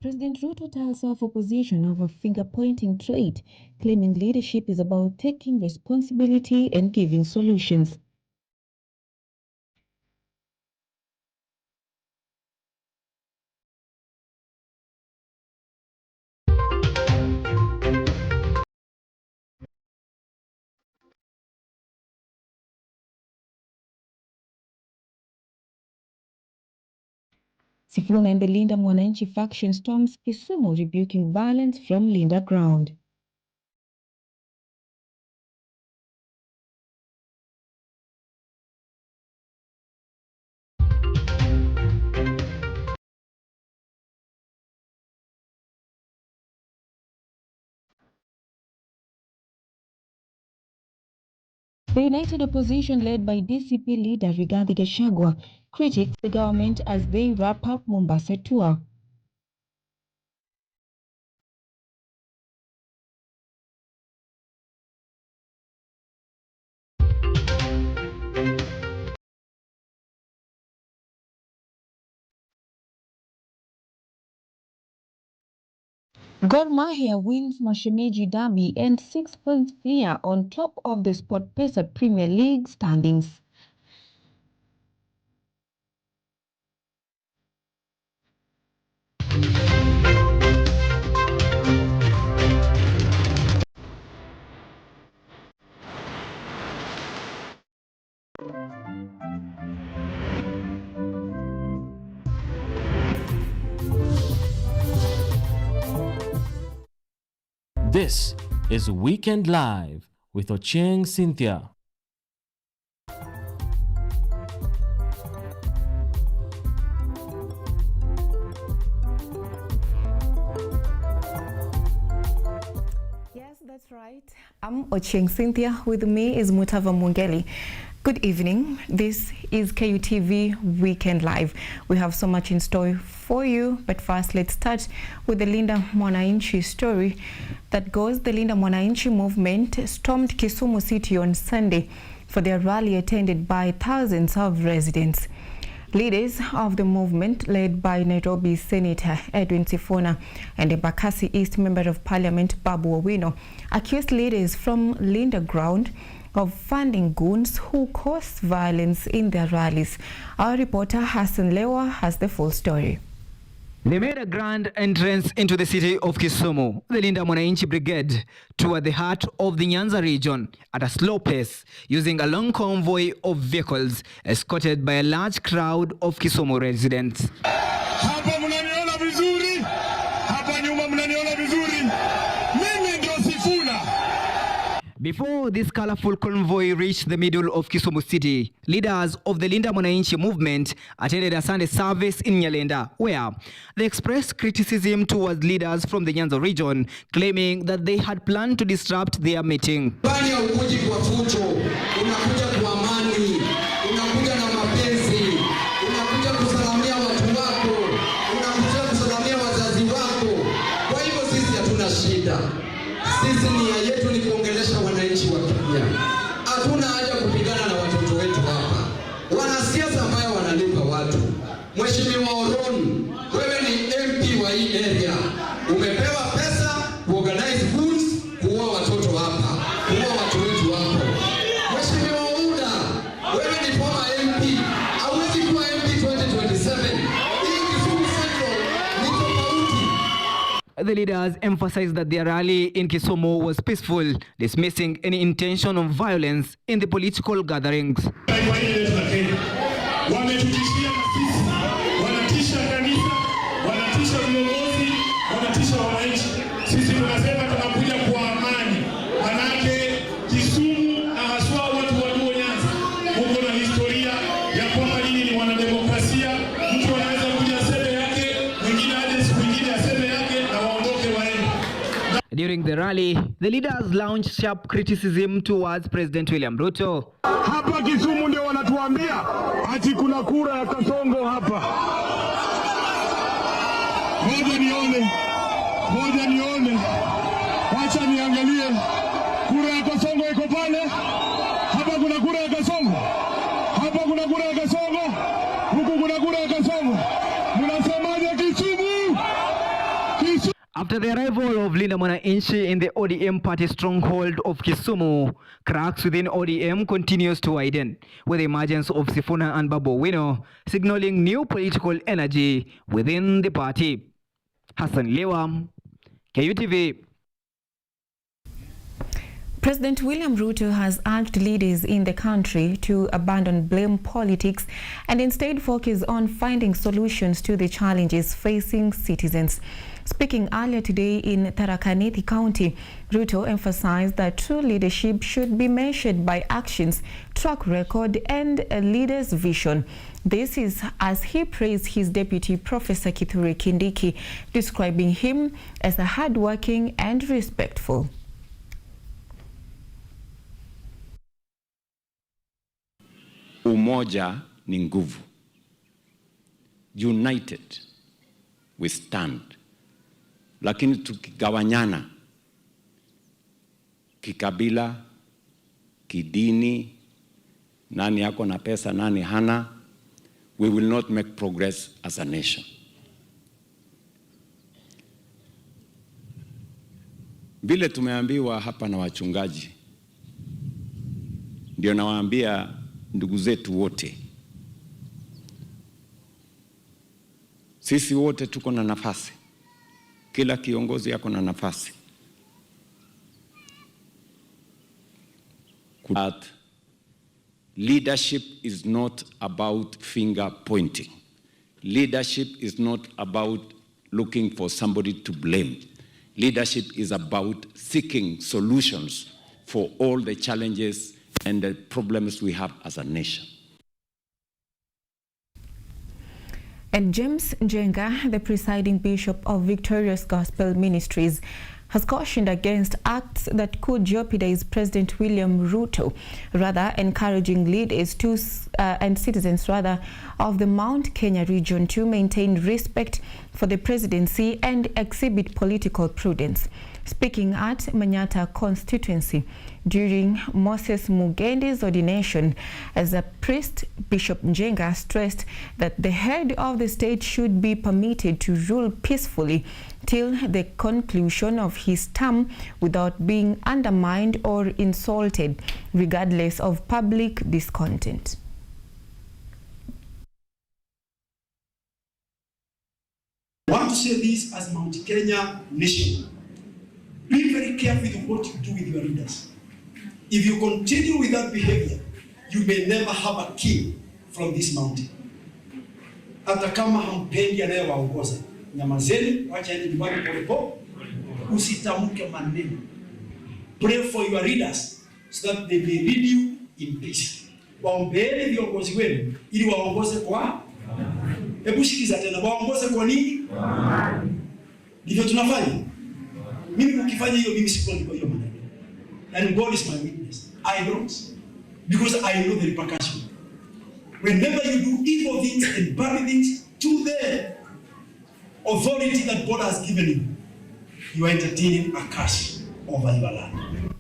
President Ruto tells off opposition over finger-pointing trait, claiming leadership is about taking responsibility and giving solutions. Sifuna and the Linda Mwananchi faction storms Kisumu, rebuking violence from Linda ground. The united opposition led by DCP leader Rigathi Gachagua critiques the government as they wrap up Mombasa tour. Gor Mahia wins Mashemeji Derby and 6 points clear on top of the SportPesa Premier League standings. This is Weekend Live with Ochieng, Cynthia. Yes, that's right. I'm Ochieng, Cynthia. With me is Mutava Mungeli. Good evening. This is KUTV Weekend Live. We have so much in store for you, but first let's start with the Linda Mwananchi story that goes. The Linda Mwananchi movement stormed Kisumu City on Sunday for their rally attended by thousands of residents. Leaders of the movement, led by Nairobi Senator Edwin Sifuna and Embakasi East Member of Parliament Babu Owino, accused leaders from Linda ground of funding goons who cause violence in their rallies. Our reporter Hassan Lewa has the full story. They made a grand entrance into the city of Kisumu. The Linda Mwananchi Brigade toured the heart of the Nyanza region at a slow pace, using a long convoy of vehicles escorted by a large crowd of Kisumu residents. Hapa mnaniona vizuri, hapa nyuma mnaniona vizuri. Mimi ndio Sifuna. Before this colorful convoy reached the middle of Kisumu city, leaders of the Linda Mwananchi movement attended a Sunday service in Nyalenda, where they expressed criticism towards leaders from the Nyanza region, claiming that they had planned to disrupt their meeting. Unakuja kwa fujo, unakuja kwa amani, unakuja na mapenzi, unakuja kusalamia watu wako, unakuja kusalamia wazazi wako. Kwa hivyo sisi hatuna shida. Sisi nia yetu ni kuongelesha wananchi wa Kenya. Hatuna haja kupigana na watoto wetu hapa. Wanasiasa ambao wanalipa watu. Mheshimiwa Oron, wewe ni MP wa hii area. Umepewa pesa kuorganize goons, kuua watoto hapa, kuua watu wetu hapa. Mheshimiwa Uda, wewe ni former MP. Hauwezi kuwa MP 2027. Hii Kisumu Central ni tofauti. The leaders emphasized that their rally in Kisumu was peaceful, dismissing any intention of violence in the political gatherings. Wametutishia na sisi, wanatisha kanisa, wanatisha viongozi, wanatisha wananchi. Sisi tunasema tunakuja kwa amani. Manake Kisumu na haswa watu walio Nyanza, huko na historia ya kwamba nyinyi ni wanademokrasia. Mtu anaweza kuja aseme yake, mwingine aje siku nyingine aseme yake na waondoke waende. During the rally, the leaders launched sharp criticism towards President William Ruto. Hapa Kisumu ndio wanatuambia ati kuna kura ya Kasongo hapa. Ngoja nione. Wacha niangalie. Kura ya Kasongo iko pale. Hapa kuna kura ya Kasongo. Hapa kuna kura ya Kasongo. Huku kuna kura ya Kasongo. Mnasemaje Kisumu? After the arrival of Linda Mwananchi in the ODM party stronghold of Kisumu, cracks within ODM continues to widen, with the emergence of Sifuna and Babu Owino signaling new political energy within the party. Hassan Lewa, KUTV. President William Ruto has urged leaders in the country to abandon blame politics and instead focus on finding solutions to the challenges facing citizens. Speaking earlier today in Tharaka Nithi County, Ruto emphasized that true leadership should be measured by actions, track record, and a leader's vision. This is as he praised his deputy, Professor Kithure Kindiki, describing him as a hardworking and respectful. Umoja ni nguvu. United we stand. Lakini tukigawanyana kikabila, kidini, nani yako na pesa, nani hana, we will not make progress as a nation. Vile tumeambiwa hapa na wachungaji, ndio nawaambia ndugu zetu wote, sisi wote tuko na nafasi. Kila kiongozi yako na nafasi. But leadership is not about finger pointing. Leadership is not about looking for somebody to blame. Leadership is about seeking solutions for all the challenges and the problems we have as a nation. And James Njenga, the presiding bishop of Victorious Gospel Ministries, has cautioned against acts that could jeopardize President William Ruto, rather encouraging leaders to and citizens of the Mount Kenya region to maintain respect for the presidency and exhibit political prudence. Speaking at Manyata constituency during Moses Mugendi's ordination as a priest, Bishop Njenga stressed that the head of the state should be permitted to rule peacefully till the conclusion of his term without being undermined or insulted, regardless of public discontent. I want to say this as Mount Kenya nation. Be very careful with what you do with your leaders. If you continue with that behavior, you may never have a king from this mountain. Hata kama hampendi anayewaongoza, nyamazeni, wacheni nyumbani polepole, usitamke maneno. Pray for your leaders so that they may lead you in peace. Waombeeni viongozi wenu ili waongoze kwa hebu sikiza tena, waongoze kwa nini? Ndivyo tunafanya. Mimi ukifanya hiyo, mimi sipendi kwa hiyo maneno. And God is my witness. I don't. Because I know the repercussion. Whenever you do evil things and bad things to the authority that God has given you, you are entertaining a curse over your land.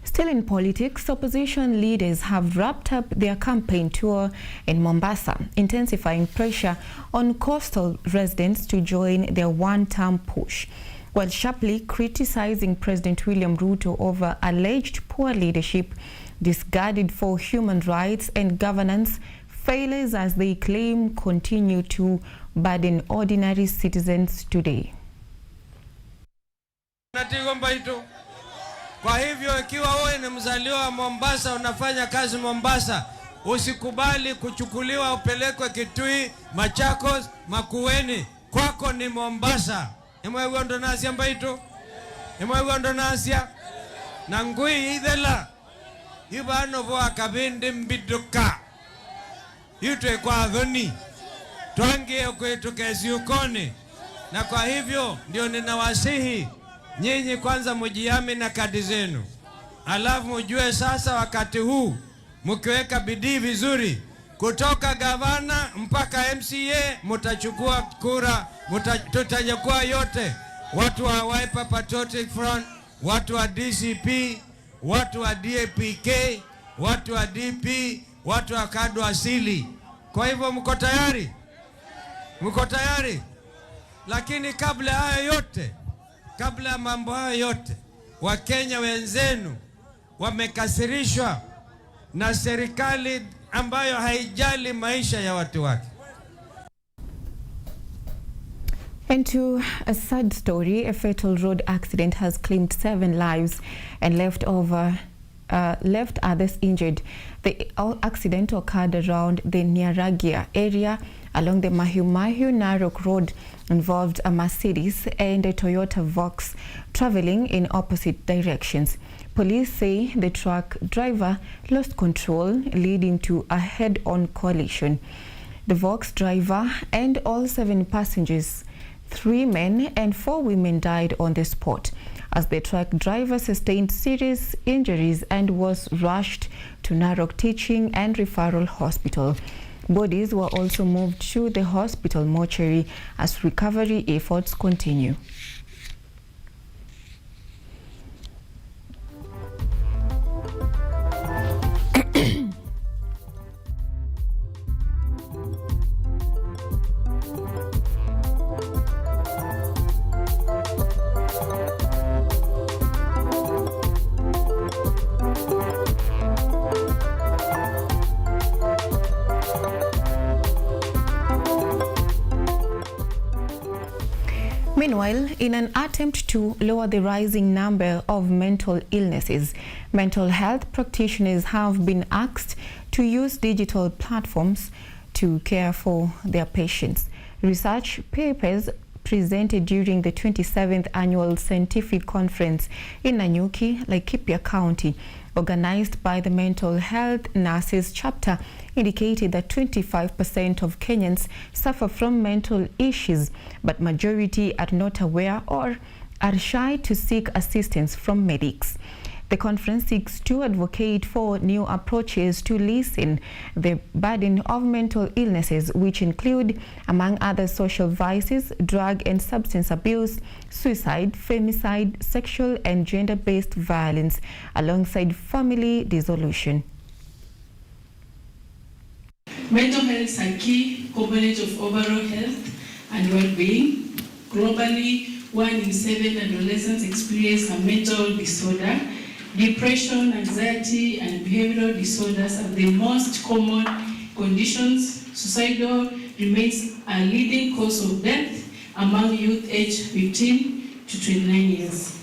Still in politics, opposition leaders have wrapped up their campaign tour in Mombasa, intensifying pressure on coastal residents to join their one-term push, while sharply criticizing President William Ruto over alleged poor leadership, disregard for human rights and governance failures as they claim continue to burden ordinary citizens today. Kwa hivyo ikiwa wewe ni mzaliwa wa Mombasa, unafanya kazi Mombasa, usikubali kuchukuliwa upelekwe Kitui, Machakos, Makueni. Kwako ni Mombasa. Imwe gondo nasia mbaito. Imwe gondo nasia. Nangui idela. Ibano vo akabindi mbiduka. Yutwe kwa dhoni. Twangie kwetu kesi ukoni. Na kwa hivyo ndio ninawasihi nyinyi kwanza mjiame na kadi zenu. Alafu mjue sasa wakati huu mkiweka bidii vizuri kutoka gavana mpaka MCA mtachukua kura, tutachukua yote. Watu wa Wiper Patriotic Front, watu wa DCP, watu wa DAPK, watu wa DP, watu wa kadu asili. Kwa hivyo mko tayari? Mko tayari? Lakini kabla ya mambo hayo yote, Wakenya wenzenu wamekasirishwa na serikali ambayo haijali maisha ya watu wake. And to a sad story, a fatal road accident has claimed 7 lives and left others injured. The accident occurred around the Nyaragia area along the Mahiu Narok Road, involved a Mercedes and a Toyota Vox traveling in opposite directions. Police say the truck driver lost control, leading to a head-on collision. The Vox driver and all 7 passengers, 3 men and 4 women, died on the spot, as the truck driver sustained serious injuries and was rushed to Narok Teaching and Referral Hospital. Bodies were also moved to the hospital mortuary as recovery efforts continue. Meanwhile, in an attempt to lower the rising number of mental illnesses, mental health practitioners have been asked to use digital platforms to care for their patients. Research papers presented during the 27th Annual Scientific Conference in Nanyuki, Laikipia County, organized by the Mental Health Nurses Chapter, indicated that 25% of Kenyans suffer from mental issues, but majority are not aware or are shy to seek assistance from medics. The conference seeks to advocate for new approaches to lessen the burden of mental illnesses, which include, among other, social vices, drug and substance abuse, suicide, femicide, sexual and gender-based violence, alongside family dissolution. Mental health is a key component of overall health and well-being. Globally, 1 in 7 adolescents experience a mental disorder. Depression, anxiety, and behavioral disorders are the most common conditions. Suicidal remains a leading cause of death among youth aged 15 to 29 years.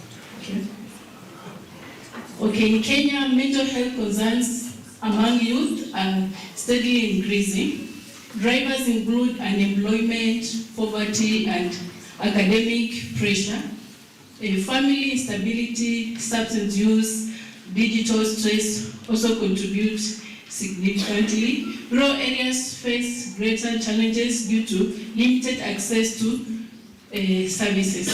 In Kenya, mental health concerns among youth are steadily increasing. Drivers include unemployment, poverty, and academic pressure. Family instability, substance use, digital stress also contribute significantly. Rural areas face greater challenges due to limited access to services.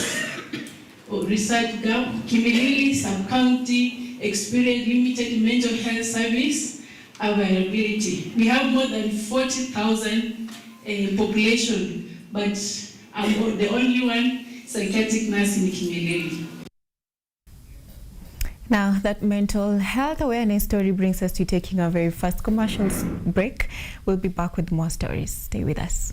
Research gap, Kimilili sub-county experience limited mental health service availability. We have more than 40,000 population, but I'm the only one psychiatric nurse in Kimilili. Now, that mental health awareness story brings us to taking our very first commercial break. We'll be back with more stories. Stay with us.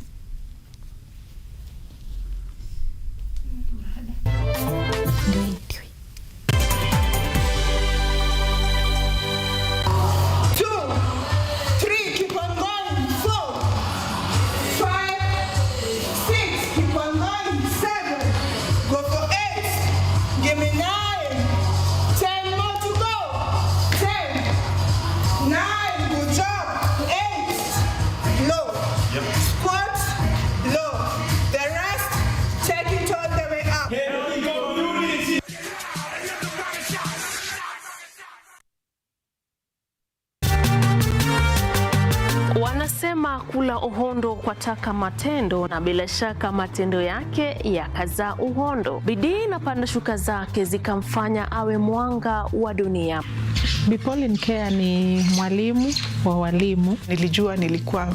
Wanasema kula uhondo kwa taka matendo, na bila shaka matendo yake yakazaa uhondo. Bidii na panda shuka zake zikamfanya awe mwanga wa dunia. Pauline Care ni mwalimu wa walimu. Nilijua nilikuwa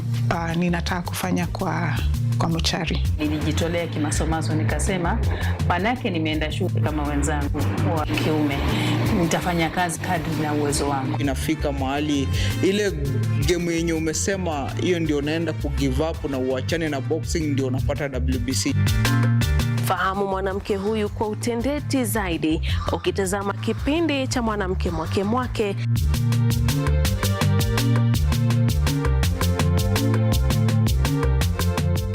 ninataka kufanya kwa mochari. Nilijitolea kimasomaso, nikasema manake nimeenda shule kama wenzangu wa kiume, nitafanya kazi kadri na uwezo wangu. Inafika mahali ile game yenye umesema hiyo ndio unaenda ku give up na uachane na boxing, ndio unapata WBC. Fahamu mwanamke huyu kwa utendeti zaidi ukitazama kipindi cha Mwanamke Mwake Mwake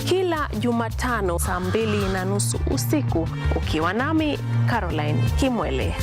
kila Jumatano saa 2:30 usiku, ukiwa nami Caroline Kimwele.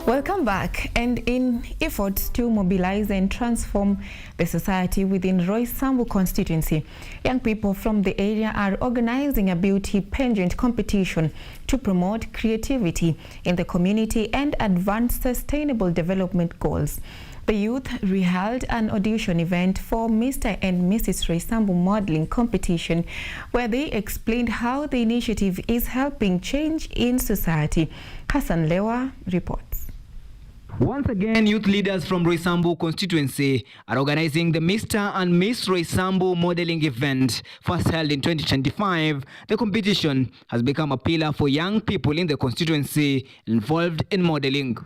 Welcome back. And in efforts to mobilize and transform the society within Roysambu constituency, young people from the area are organizing a beauty pageant competition to promote creativity in the community and advance sustainable development goals. The youth held an audition event for Mr. and Mrs. Roysambu modeling competition, where they explained how the initiative is helping change in society. Hassan Lewa reports. Once again, youth leaders from Roysambu constituency are organizing the Mr. and Miss Roysambu modeling event. First held in 2025, the competition has become a pillar for young people in the constituency involved in modeling.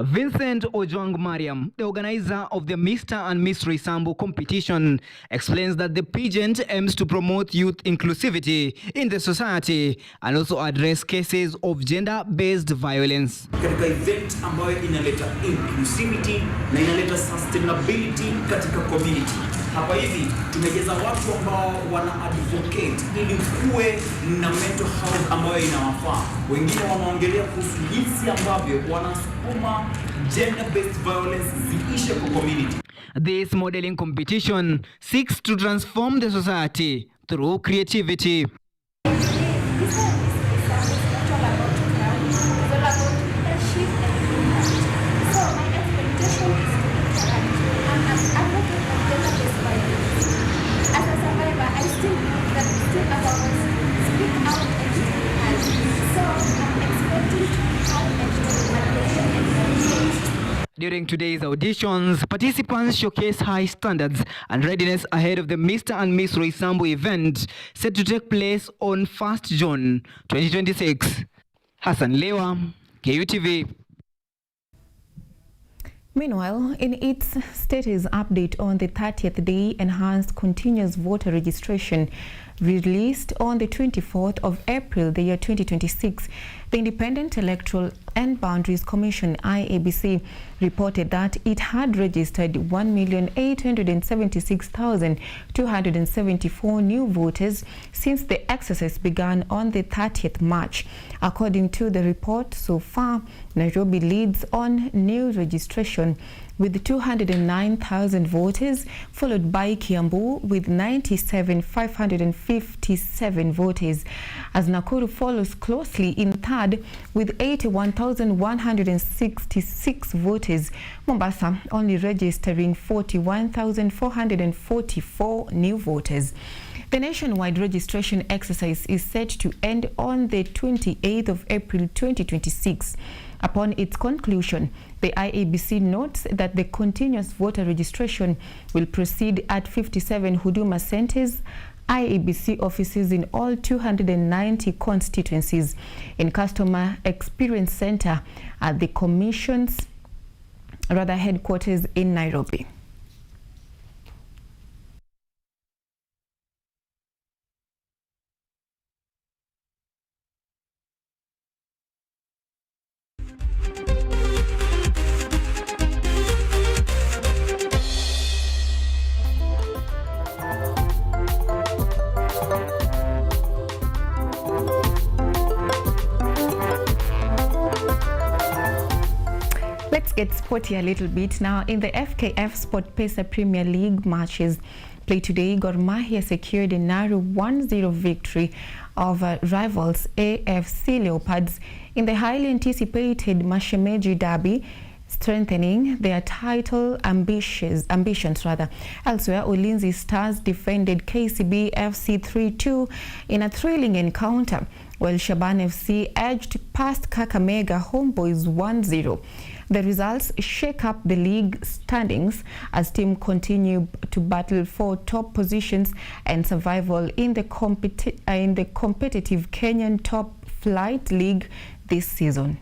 Vincent Ojong Mariam, the organizer of the Mr. and Miss Roysambu competition, explains that the pageant aims to promote youth inclusivity in the society and also address cases of gender-based violence. Katika event ambayo inaleta inclusivity na inaleta sustainability katika community. Hapa hivi tumejeza watu ambao wana advocate ili kuwe na mental health ambayo inawafaa. Wengine wanaongelea kuhusu jinsi ambavyo wanasukuma gender-based violence ziishe kwa community. This modeling competition seeks to transform the society through creativity. During today's auditions, participants showcase high standards and readiness ahead of the Mr. and Miss Roysambu event set to take place on 1st June 2026. Hassan Lewa, KUTV. Meanwhile, in its status update on the 30th day enhanced continuous voter registration released on the 24th of April, the year 2026, the Independent Electoral and Boundaries Commission, IEBC, reported that it had registered 1,876,274 new voters since the exercise began on the 30th March. According to the report, so far, Nairobi leads on new registration with 209,000 voters, followed by Kiambu with 97,557 voters, as Nakuru follows closely in third with 81,166 voters. Mombasa only registering 41,444 new voters. The nationwide registration exercise is set to end on the 28th of April 2026. Upon its conclusion, the IEBC notes that the continuous voter registration will proceed at 57 Huduma centers, IEBC offices in all 290 constituencies, in Customer Experience Center at the Commission's headquarters in Nairobi. Let's get sporty a little bit now. In the FKF SportPesa Premier League matches played today, Gor Mahia secured a narrow 1-0 victory of rivals AFC Leopards in the highly anticipated Mashemeji Derby, strengthening their title ambitions. Elsewhere, Ulinzi Stars defended KCB FC 3-2 in a thrilling encounter, while Shaban FC edged past Kakamega Homeboys 1-0. The results shake up the league standings as teams continue to battle for top positions and survival in the competitive Kenyan top flight league this season.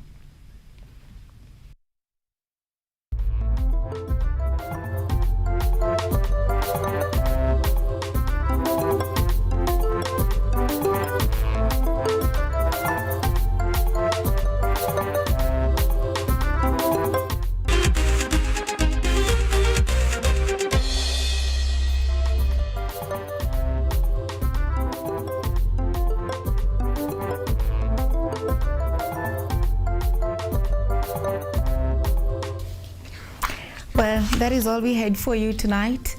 Well, that is all we had for you tonight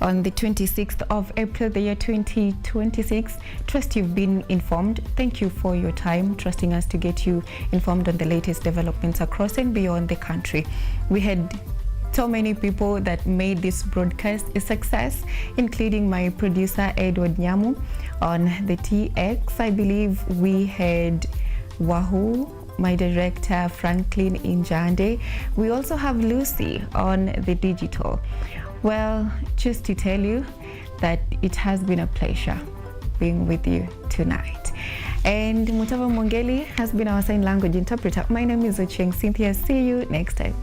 on the 26th of April, the year 2026. Trust you've been informed. Thank you for your time, trusting us to get you informed on the latest developments across and beyond the country. We had so many people that made this broadcast a success, including my producer Edward Nyamu on the TX. I believe we had Wahoo, my director Franklin Injande. We also have Lucy on the digital. Well, just to tell you that it has been a pleasure being with you tonight. And Mutava Mongeli has been our sign language interpreter. My name is Ochieng Cynthia. See you next time.